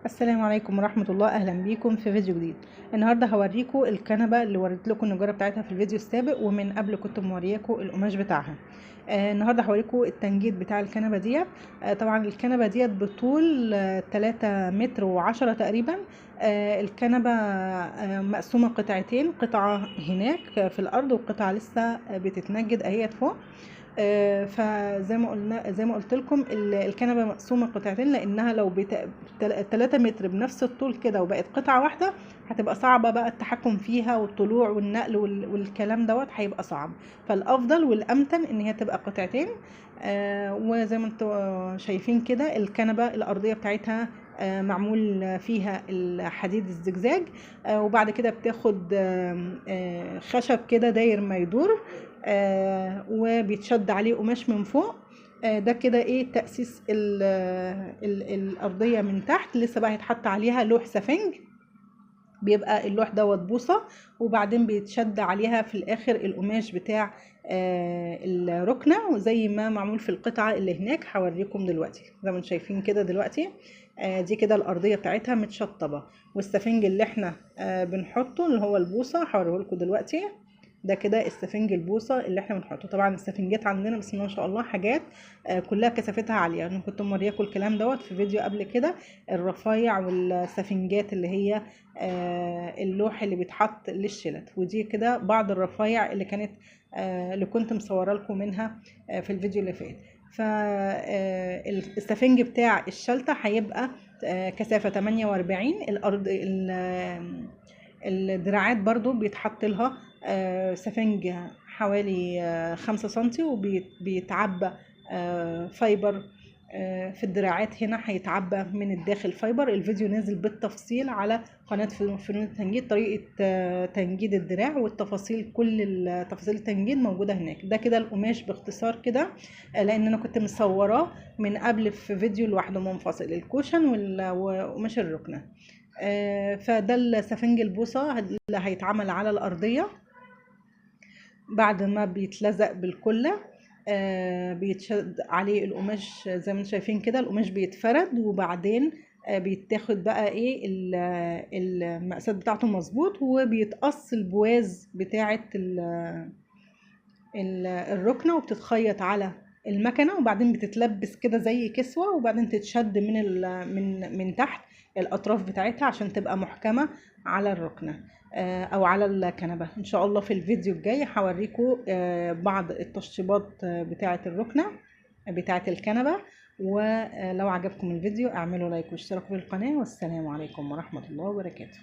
السلام عليكم ورحمة الله. أهلا بيكم في فيديو جديد. النهاردة هوريكم الكنبة اللي وريت لكم النجارة بتاعتها في الفيديو السابق، ومن قبل كنت مورياكم القماش بتاعها. النهاردة هوريكم التنجيد بتاع الكنبة ديت. طبعا الكنبة ديت بطول 3 متر و10 تقريبا. الكنبة مقسومة قطعتين، قطعة هناك في الأرض وقطعة لسه بتتنجد اهيت فوق. فزي ما قلت لكم الكنبه مقسومه قطعتين، لانها لو 3 متر بنفس الطول كده وبقت قطعه واحده هتبقى صعبه بقى التحكم فيها، والطلوع والنقل والكلام دوت هيبقى صعب. فالافضل والامتن ان هي تبقى قطعتين. وزي ما انتم شايفين كده الكنبه الارضيه بتاعتها معمول فيها الحديد الزجزاج. وبعد كده بتاخد خشب كده داير ما يدور، وبيتشد عليه قماش من فوق. ده كده ايه تأسيس الأرضية من تحت. لسه بقى هيتحط عليها لوح سفنج، بيبقى اللوح دوت بوصة، وبعدين بيتشد عليها في الآخر القماش بتاع الركنة، وزي ما معمول في القطعة اللي هناك هوريكم دلوقتي. زي ما انتم شايفين كده دلوقتي دي كده الأرضية بتاعتها متشطبة، والسفنج اللي احنا بنحطه اللي هو البوصة هوريه لكم دلوقتي. ده كده السفنج البوصه اللي احنا بنحطه. طبعا السفنجات عندنا بسم الله ما شاء الله حاجات كلها كثافتها عاليه. انا كنت مورياكم الكلام دوت في فيديو قبل كده، الرفايع والسفنجات اللي هي اللوح اللي بيتحط للشلت. ودي كده بعض الرفايع اللي كانت اللي كنت مصوره لكم منها في الفيديو اللي فات. فالسفنج بتاع الشلته هيبقى كثافه 48. الارض الدراعات برضو بيتحط لها سفنج حوالي 5 سنتي، وبيتعبى فايبر. في الدراعات هنا هيتعبى من الداخل فايبر. الفيديو نازل بالتفصيل على قناة فنون التنجيد، طريقة تنجيد الدراع والتفاصيل، كل تفاصيل التنجيد موجودة هناك. ده كده القماش باختصار كده، لان انا كنت مصوراه من قبل في فيديو لوحده منفصل، الكوشن وقماش الركنة. فده السفنج البوصة اللي هيتعمل على الأرضية بعد ما بيتلزق بالكلة. بيتشد عليه القماش زي ما انتم شايفين كده، القماش بيتفرد، وبعدين بيتاخد بقى ايه المقاسات بتاعته مظبوط، وبيتقص البواز بتاعة الركنة، وبتتخيط على المكنه، وبعدين بتتلبس كده زي كسوه، وبعدين تتشد من تحت الاطراف بتاعتها عشان تبقى محكمه على الركنه او على الكنبه. ان شاء الله في الفيديو الجاي هوريكم بعض التشطيبات بتاعه الركنه بتاعه الكنبه. ولو عجبكم الفيديو اعملوا لايك واشتركوا في القناه، والسلام عليكم ورحمه الله وبركاته.